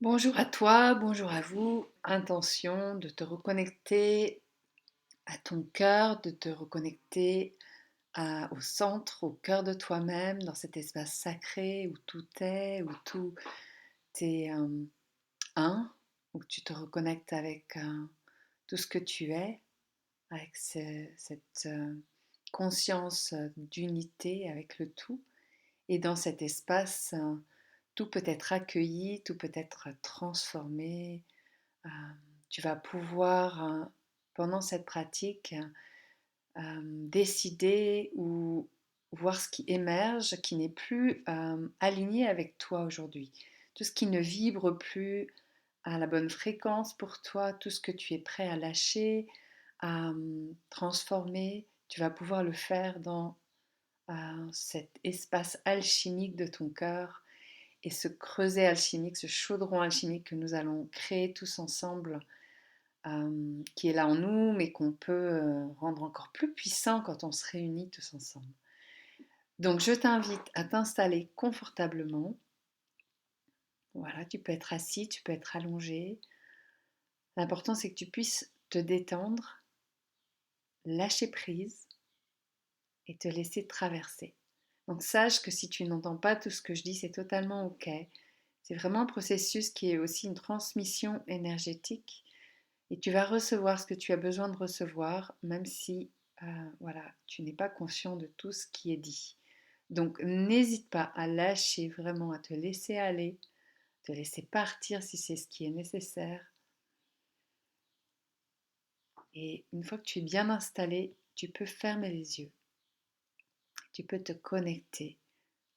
Bonjour à toi, bonjour à vous. Intention de te reconnecter à ton cœur, de te reconnecter au centre, au cœur de toi-même, dans cet espace sacré où tout est un, où tu te reconnectes avec tout ce que tu es, avec cette conscience d'unité avec le tout. Et dans cet espace, tout peut être accueilli, tout peut être transformé. Euh, Tu vas pouvoir, pendant cette pratique, décider ou voir ce qui émerge, qui n'est plus aligné avec toi aujourd'hui. Tout ce qui ne vibre plus à la bonne fréquence pour toi, tout ce que tu es prêt à lâcher, à transformer, tu vas pouvoir le faire dans cet espace alchimique de ton cœur et ce creuset alchimique, ce chaudron alchimique que nous allons créer tous ensemble, qui est là en nous, mais qu'on peut rendre encore plus puissant quand on se réunit tous ensemble. Donc je t'invite à t'installer confortablement. Voilà, tu peux être assis, tu peux être allongé. L'important c'est que tu puisses te détendre, lâcher prise et te laisser traverser. Donc sache que si tu n'entends pas tout ce que je dis, c'est totalement OK. C'est vraiment un processus qui est aussi une transmission énergétique. Et tu vas recevoir ce que tu as besoin de recevoir, même si voilà, tu n'es pas conscient de tout ce qui est dit. Donc n'hésite pas à lâcher vraiment, à te laisser aller, te laisser partir si c'est ce qui est nécessaire. Et une fois que tu es bien installé, tu peux fermer les yeux. Tu peux te connecter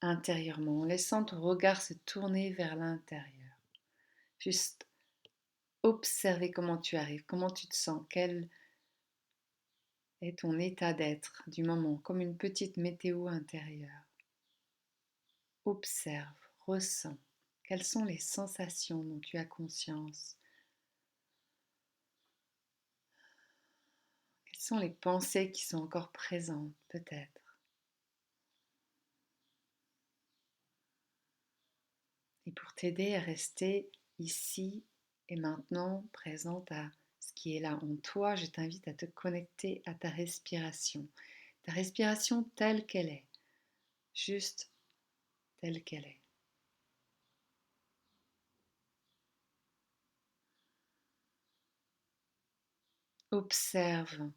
intérieurement en laissant ton regard se tourner vers l'intérieur. Juste observer comment tu arrives, comment tu te sens, quel est ton état d'être du moment, comme une petite météo intérieure. Observe, ressens. Quelles sont les sensations dont tu as conscience? Quelles sont les pensées qui sont encore présentes, peut-être? Et pour t'aider à rester ici et maintenant, présente à ce qui est là en toi, je t'invite à te connecter à ta respiration. Ta respiration telle qu'elle est, juste telle qu'elle est. Observe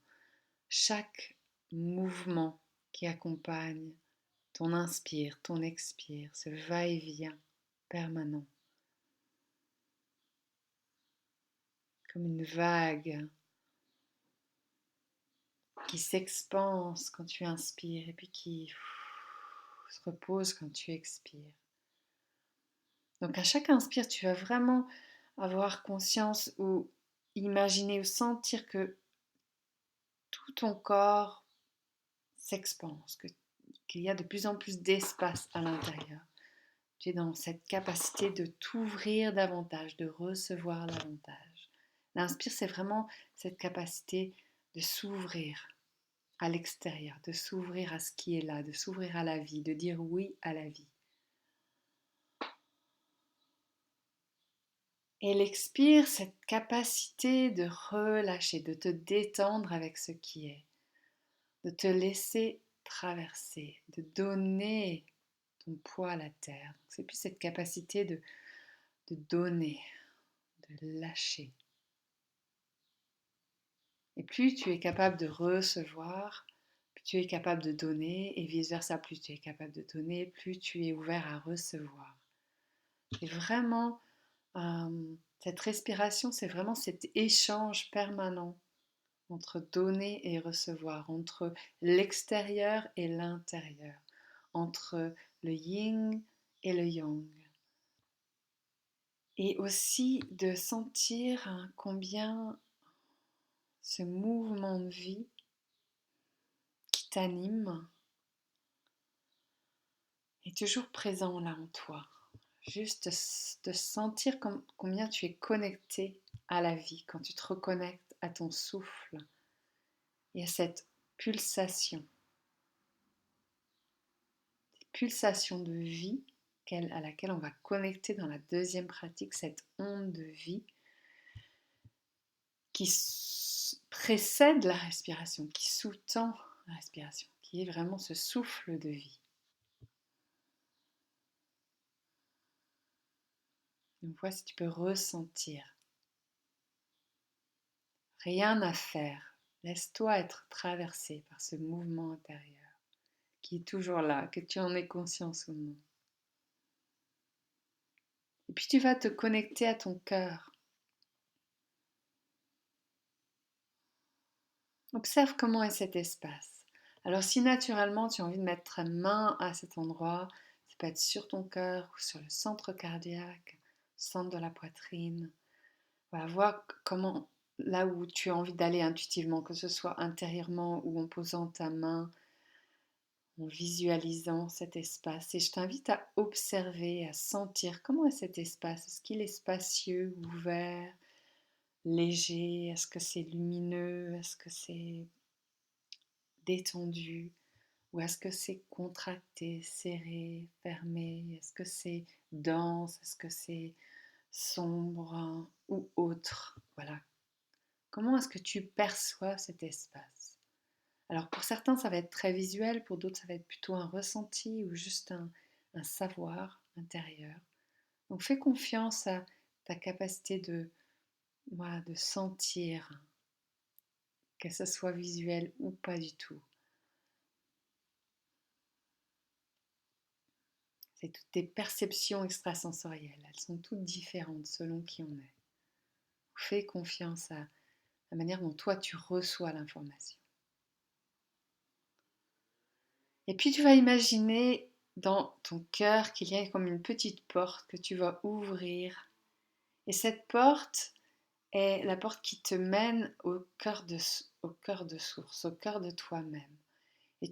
chaque mouvement qui accompagne ton inspire, ton expire, ce va-et-vient permanent, comme une vague qui s'expanse quand tu inspires et puis qui se repose quand tu expires. Donc à chaque inspire, tu vas vraiment avoir conscience ou imaginer ou sentir que tout ton corps s'expanse, qu'il y a de plus en plus d'espace à l'intérieur. Tu es dans cette capacité de t'ouvrir davantage, de recevoir davantage. L'inspire, c'est vraiment cette capacité de s'ouvrir à l'extérieur, de s'ouvrir à ce qui est là, de s'ouvrir à la vie, de dire oui à la vie. Et l'expire, cette capacité de relâcher, de te détendre avec ce qui est, de te laisser traverser, de donner ton poids à la terre. C'est plus cette capacité de donner, de lâcher. Et plus tu es capable de recevoir, plus tu es capable de donner, et vice-versa, plus tu es capable de donner, plus tu es ouvert à recevoir. Et vraiment, cette respiration, c'est vraiment cet échange permanent entre donner et recevoir, entre l'extérieur et l'intérieur, entre le yin et le yang. Et aussi de sentir combien ce mouvement de vie qui t'anime est toujours présent là en toi. Juste de sentir combien tu es connecté à la vie, quand tu te reconnectes à ton souffle et à cette pulsation, pulsation de vie à laquelle on va connecter dans la deuxième pratique, cette onde de vie qui précède la respiration, qui sous-tend la respiration, qui est vraiment ce souffle de vie. Donc, vois si tu peux ressentir. Rien à faire. Laisse-toi être traversé par ce mouvement intérieur qui est toujours là, que tu en aies conscience ou non. Et puis tu vas te connecter à ton cœur. Observe comment est cet espace. Alors si naturellement tu as envie de mettre ta main à cet endroit, ça peut être sur ton cœur ou sur le centre cardiaque, centre de la poitrine. Voilà, vois comment, là où tu as envie d'aller intuitivement, que ce soit intérieurement ou en posant ta main, en visualisant cet espace. Et je t'invite à observer, à sentir comment est cet espace. Est-ce qu'il est spacieux, ouvert, léger? Est-ce que c'est lumineux? Est-ce que c'est détendu? Ou est-ce que c'est contracté, serré, fermé? Est-ce que c'est dense? Est-ce que c'est sombre ou autre? Voilà. Comment est-ce que tu perçois cet espace? Alors pour certains, ça va être très visuel, pour d'autres, ça va être plutôt un ressenti ou juste un savoir intérieur. Donc fais confiance à ta capacité voilà, de sentir, que ce soit visuel ou pas du tout. C'est toutes tes perceptions extrasensorielles. Elles sont toutes différentes selon qui on est. Fais confiance à la manière dont toi tu reçois l'information. Et puis tu vas imaginer dans ton cœur qu'il y a comme une petite porte que tu vas ouvrir. Et cette porte est la porte qui te mène au cœur de source, au cœur de toi-même. Et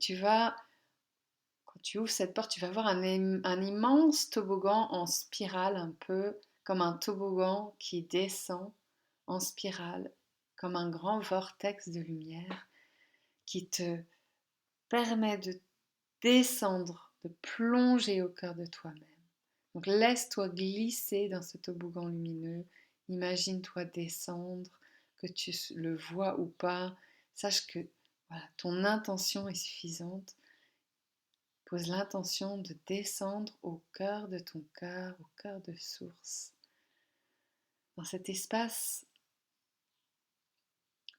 quand tu ouvres cette porte, tu vas voir un immense toboggan en spirale, un peu comme un toboggan qui descend en spirale, comme un grand vortex de lumière qui te permet de descendre, de plonger au cœur de toi-même. Donc laisse-toi glisser dans ce toboggan lumineux, imagine-toi descendre, que tu le vois ou pas, sache que voilà, ton intention est suffisante. Pose l'intention de descendre au cœur de ton cœur, au cœur de source, dans cet espace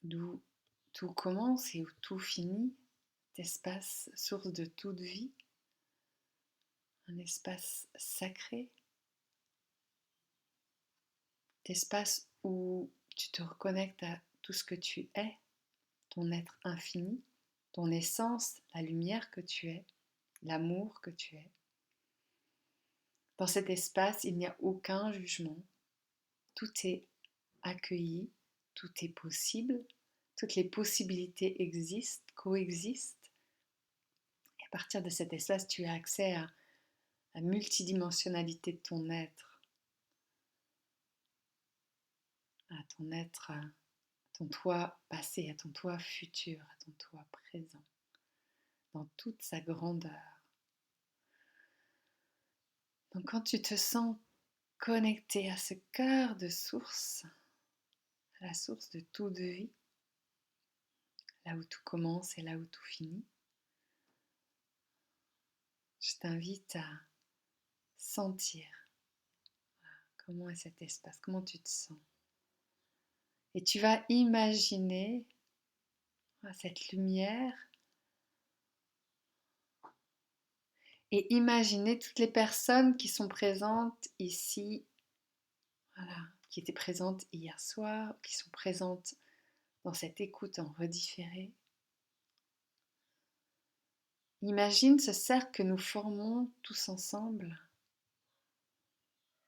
d'où tout commence et où tout finit, cet espace source de toute vie, un espace sacré, cet espace où tu te reconnectes à tout ce que tu es, ton être infini, ton essence, la lumière que tu es, l'amour que tu es. Dans cet espace, il n'y a aucun jugement, tout est accueilli, tout est possible, toutes les possibilités existent, coexistent. Et à partir de cet espace, tu as accès à la multidimensionnalité de ton être, à ton être, à ton toi passé, à ton toi futur, à ton toi présent, dans toute sa grandeur. Donc quand tu te sens connecté à ce cœur de source, à la source de toute vie, là où tout commence et là où tout finit, je t'invite à sentir comment est cet espace, comment tu te sens. Et tu vas imaginer cette lumière et imaginer toutes les personnes qui sont présentes ici, voilà, qui étaient présentes hier soir, qui sont présentes dans cette écoute en redifféré. Imagine ce cercle que nous formons tous ensemble.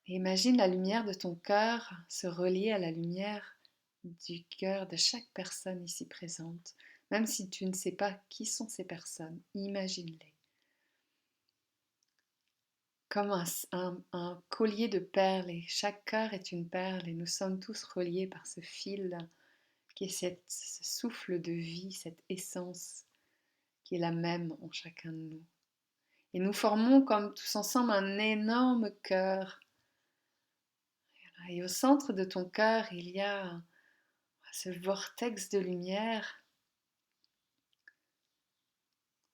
Et imagine la lumière de ton cœur se relier à la lumière du cœur de chaque personne ici présente. Même si tu ne sais pas qui sont ces personnes, imagine-les. Comme un collier de perles, et chaque cœur est une perle, et nous sommes tous reliés par ce fil qui est ce souffle de vie, cette essence qui est la même en chacun de nous. Et nous formons comme tous ensemble un énorme cœur. Et au centre de ton cœur, il y a ce vortex de lumière,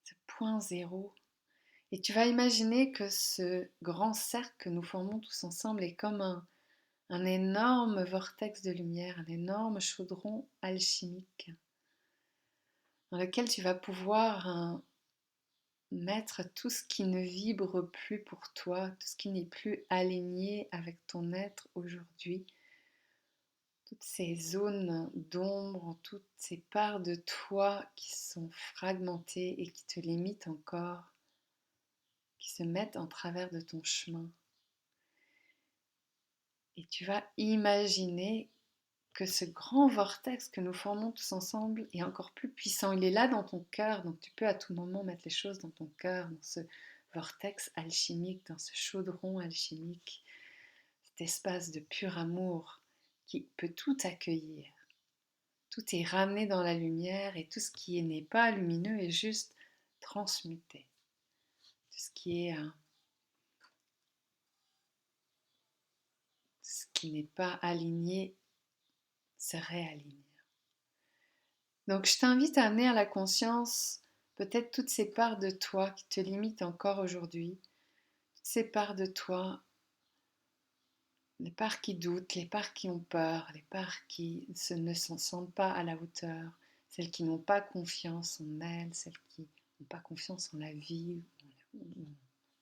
ce point zéro. Et tu vas imaginer que ce grand cercle que nous formons tous ensemble est comme un énorme vortex de lumière, un énorme chaudron alchimique dans lequel tu vas pouvoir mettre tout ce qui ne vibre plus pour toi, tout ce qui n'est plus aligné avec ton être aujourd'hui, toutes ces zones d'ombre, toutes ces parts de toi qui sont fragmentées et qui te limitent encore, qui se mettent en travers de ton chemin. Et tu vas imaginer que ce grand vortex que nous formons tous ensemble est encore plus puissant. Il est là dans ton cœur, donc tu peux à tout moment mettre les choses dans ton cœur, dans ce vortex alchimique, dans ce chaudron alchimique, cet espace de pur amour qui peut tout accueillir. Tout est ramené dans la lumière et tout ce qui n'est pas lumineux est juste transmuté. Tout ce qui n'est pas aligné se réaligne. Donc je t'invite à amener à la conscience peut-être toutes ces parts de toi qui te limitent encore aujourd'hui, toutes ces parts de toi, les parts qui doutent, les parts qui ont peur, les parts qui ne se sentent pas à la hauteur, celles qui n'ont pas confiance en elles, celles qui n'ont pas confiance en la vie ou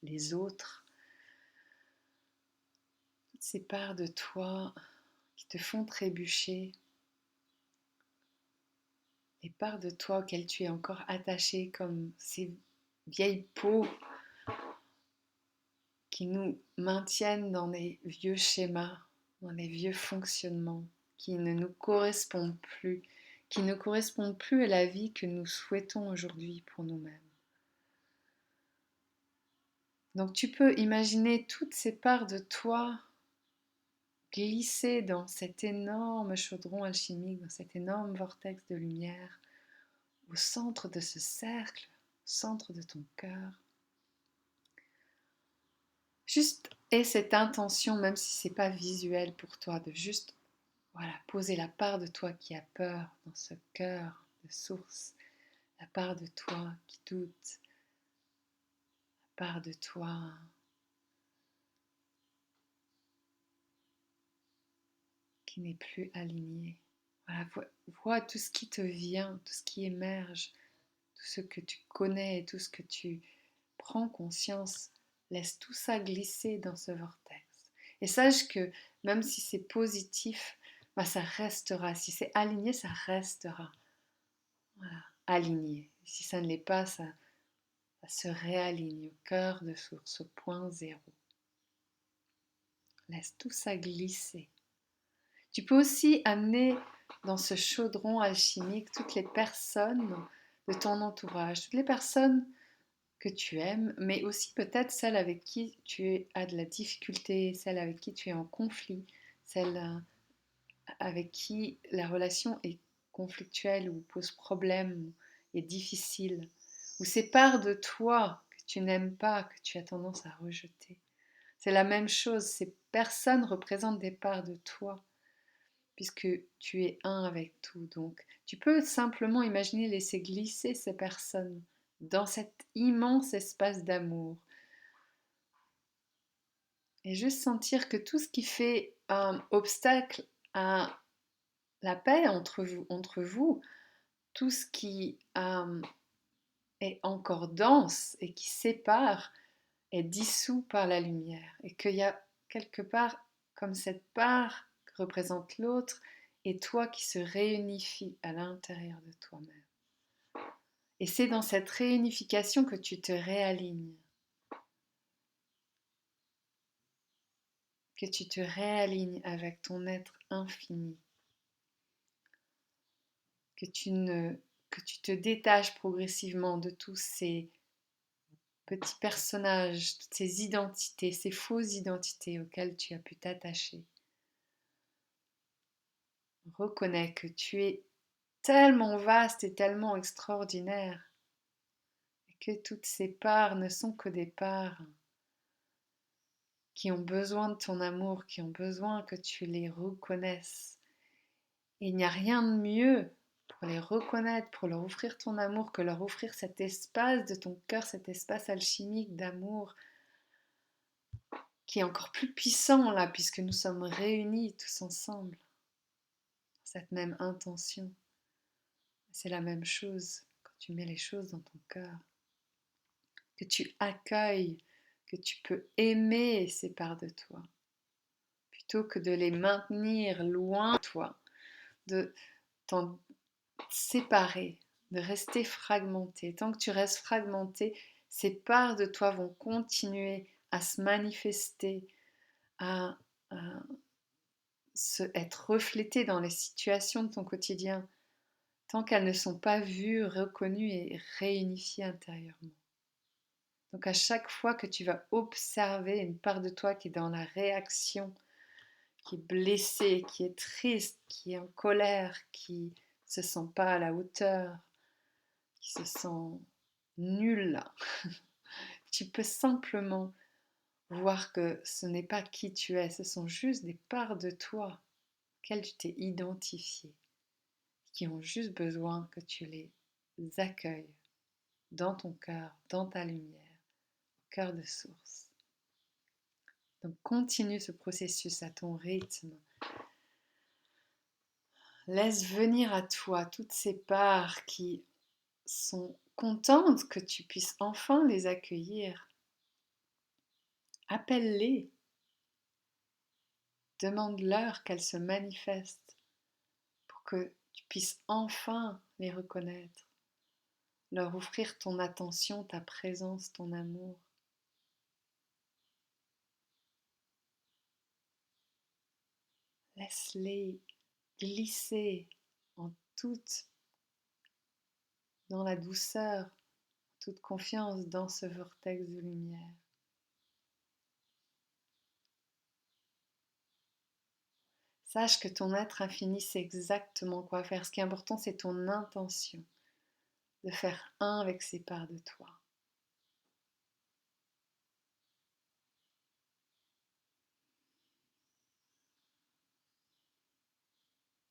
les autres. Toutes ces parts de toi qui te font trébucher, les parts de toi auxquelles tu es encore attaché comme ces vieilles peaux qui nous maintiennent dans des vieux schémas, dans des vieux fonctionnements qui ne nous correspondent plus, qui ne correspondent plus à la vie que nous souhaitons aujourd'hui pour nous-mêmes. Donc tu peux imaginer toutes ces parts de toi glisser dans cet énorme chaudron alchimique, dans cet énorme vortex de lumière, au centre de ce cercle, au centre de ton cœur. Juste aie cette intention, même si c'est pas visuel pour toi, de juste poser la part de toi qui a peur dans ce cœur de source, la part de toi qui doute, la part de toi qui n'est plus alignée. Voilà, vois tout ce qui te vient, tout ce qui émerge, tout ce que tu connais et tout ce que tu prends conscience. Laisse tout ça glisser dans ce vortex. Et sache que même si c'est positif, ça restera. Si c'est aligné, ça restera. Voilà, aligné. Si ça ne l'est pas, ça se réaligne au cœur de ce point zéro. Laisse tout ça glisser. Tu peux aussi amener dans ce chaudron alchimique toutes les personnes de ton entourage, toutes les personnes que tu aimes, mais aussi peut-être celles avec qui tu as de la difficulté, celles avec qui tu es en conflit, celles avec qui la relation est conflictuelle ou pose problème, ou est difficile, ou ces parts de toi que tu n'aimes pas, que tu as tendance à rejeter. C'est la même chose, ces personnes représentent des parts de toi, puisque tu es un avec tout. Donc tu peux simplement imaginer laisser glisser ces personnes dans cet immense espace d'amour. Et juste sentir que tout ce qui fait un obstacle à la paix entre vous, tout ce qui est encore dense et qui sépare est dissous par la lumière. Et qu'il y a quelque part comme cette part que représente l'autre et toi qui se réunifie à l'intérieur de toi-même. Et c'est dans cette réunification que tu te réalignes. Que tu te réalignes avec ton être infini. Que tu te détaches progressivement de tous ces petits personnages, toutes ces identités, ces fausses identités auxquelles tu as pu t'attacher. Reconnais que tu es tellement vaste et tellement extraordinaire, et que toutes ces parts ne sont que des parts qui ont besoin de ton amour, qui ont besoin que tu les reconnaisses. Et il n'y a rien de mieux pour les reconnaître, pour leur offrir ton amour, que leur offrir cet espace de ton cœur, cet espace alchimique d'amour, qui est encore plus puissant là, puisque nous sommes réunis tous ensemble, cette même intention. C'est la même chose quand tu mets les choses dans ton cœur, que tu accueilles, que tu peux aimer ces parts de toi, plutôt que de les maintenir loin de toi, de t'en séparer, de rester fragmenté. Tant que tu restes fragmenté, ces parts de toi vont continuer à se manifester, à, à être reflétées dans les situations de ton quotidien, tant qu'elles ne sont pas vues, reconnues et réunifiées intérieurement. Donc à chaque fois que tu vas observer une part de toi qui est dans la réaction, qui est blessée, qui est triste, qui est en colère, qui ne se sent pas à la hauteur, qui se sent nulle, tu peux simplement voir que ce n'est pas qui tu es, ce sont juste des parts de toi auxquelles tu t'es identifié, qui ont juste besoin que tu les accueilles dans ton cœur, dans ta lumière, cœur de source. Donc continue ce processus à ton rythme. Laisse venir à toi toutes ces parts qui sont contentes que tu puisses enfin les accueillir. Appelle-les. Demande-leur qu'elles se manifestent pour que tu puisses enfin les reconnaître. Leur offrir ton attention, ta présence, ton amour. Laisse-les glisser en toute, dans la douceur, toute confiance dans ce vortex de lumière. Sache que ton être infini sait exactement quoi faire. Ce qui est important, c'est ton intention de faire un avec ces parts de toi.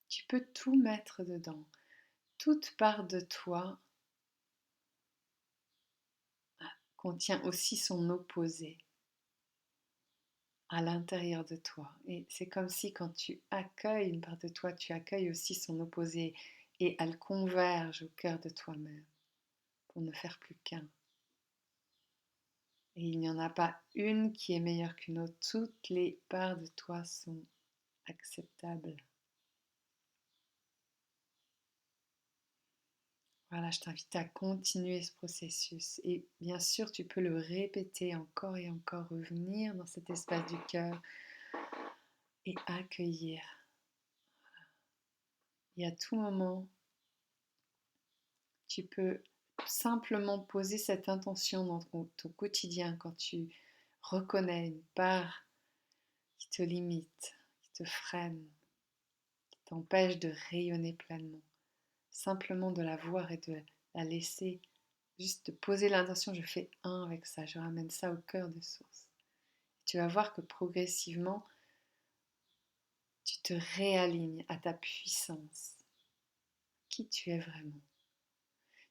Tu peux tout mettre dedans. Toute part de toi contient aussi son opposé à l'intérieur de toi. Et c'est comme si quand tu accueilles une part de toi, tu accueilles aussi son opposé et elle converge au cœur de toi-même pour ne faire plus qu'un. Et il n'y en a pas une qui est meilleure qu'une autre. Toutes les parts de toi sont acceptables. Voilà, je t'invite à continuer ce processus. Et bien sûr, tu peux le répéter encore et encore, revenir dans cet espace du cœur et accueillir. Et à tout moment, tu peux simplement poser cette intention dans ton quotidien quand tu reconnais une part qui te limite, qui te freine, qui t'empêche de rayonner pleinement. Simplement de la voir et de la laisser, juste de poser l'intention, je fais un avec ça, je ramène ça au cœur de source. Tu vas voir que progressivement, tu te réalignes à ta puissance, qui tu es vraiment.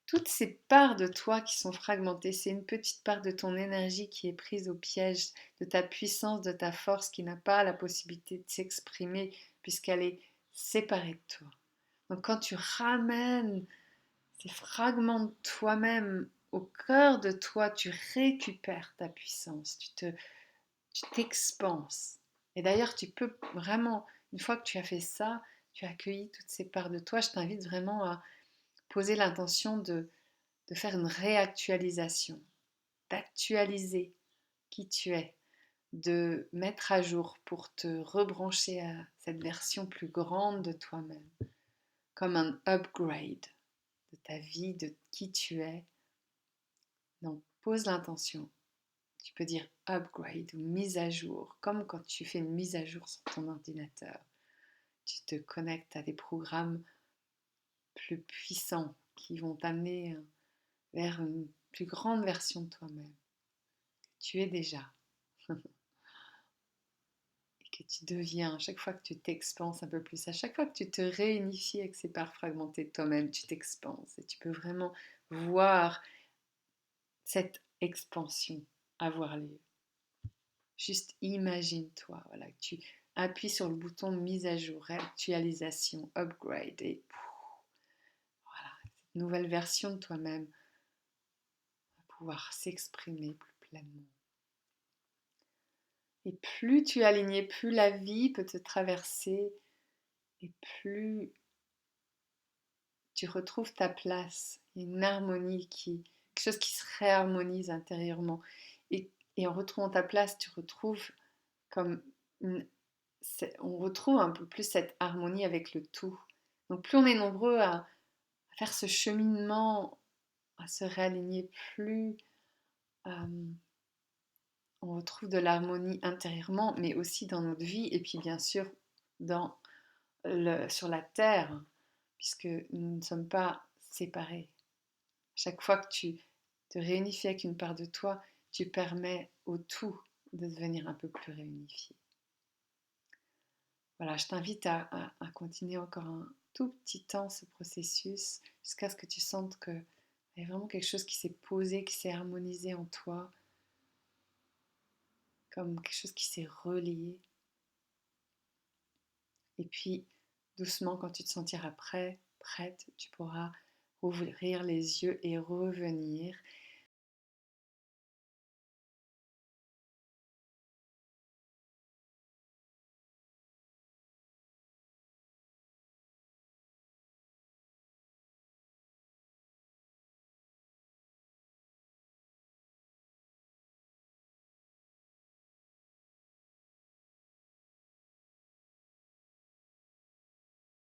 Toutes ces parts de toi qui sont fragmentées, c'est une petite part de ton énergie qui est prise au piège de ta puissance, de ta force, qui n'a pas la possibilité de s'exprimer puisqu'elle est séparée de toi. Donc quand tu ramènes ces fragments de toi-même au cœur de toi, tu récupères ta puissance, tu t'expanses. Et d'ailleurs, tu peux vraiment, une fois que tu as fait ça, tu as accueilli toutes ces parts de toi, je t'invite vraiment à poser l'intention de faire une réactualisation, d'actualiser qui tu es, de mettre à jour pour te rebrancher à cette version plus grande de toi-même, comme un upgrade de ta vie, de qui tu es. Donc pose l'intention. Tu peux dire upgrade ou mise à jour, comme quand tu fais une mise à jour sur ton ordinateur. Tu te connectes à des programmes plus puissants qui vont t'amener vers une plus grande version de toi-même que tu es déjà et que tu deviens à chaque fois que tu t'expanses un peu plus, à chaque fois que tu te réunifies avec ces parts fragmentées de toi-même, tu t'expanses et tu peux vraiment voir cette expansion avoir lieu. Juste imagine-toi, voilà, que tu appuies sur le bouton mise à jour, réactualisation, upgrade et voilà, cette nouvelle version de toi-même va pouvoir s'exprimer plus pleinement. Et plus tu es aligné, plus la vie peut te traverser et plus tu retrouves ta place. Il y a une harmonie quelque chose qui se réharmonise intérieurement. Et en retrouvant ta place, tu retrouves comme on retrouve un peu plus cette harmonie avec le tout. Donc plus on est nombreux à faire ce cheminement, à se réaligner, plus on retrouve de l'harmonie intérieurement, mais aussi dans notre vie, et puis bien sûr sur la terre, puisque nous ne sommes pas séparés. Chaque fois que tu te réunifies avec une part de toi, tu permets au tout de devenir un peu plus réunifié. Voilà, je t'invite à continuer encore un tout petit temps ce processus jusqu'à ce que tu sentes qu'il y a vraiment quelque chose qui s'est posé, qui s'est harmonisé en toi, comme quelque chose qui s'est relié. Et puis, doucement, quand tu te sentiras prêt, prête, tu pourras ouvrir les yeux et revenir.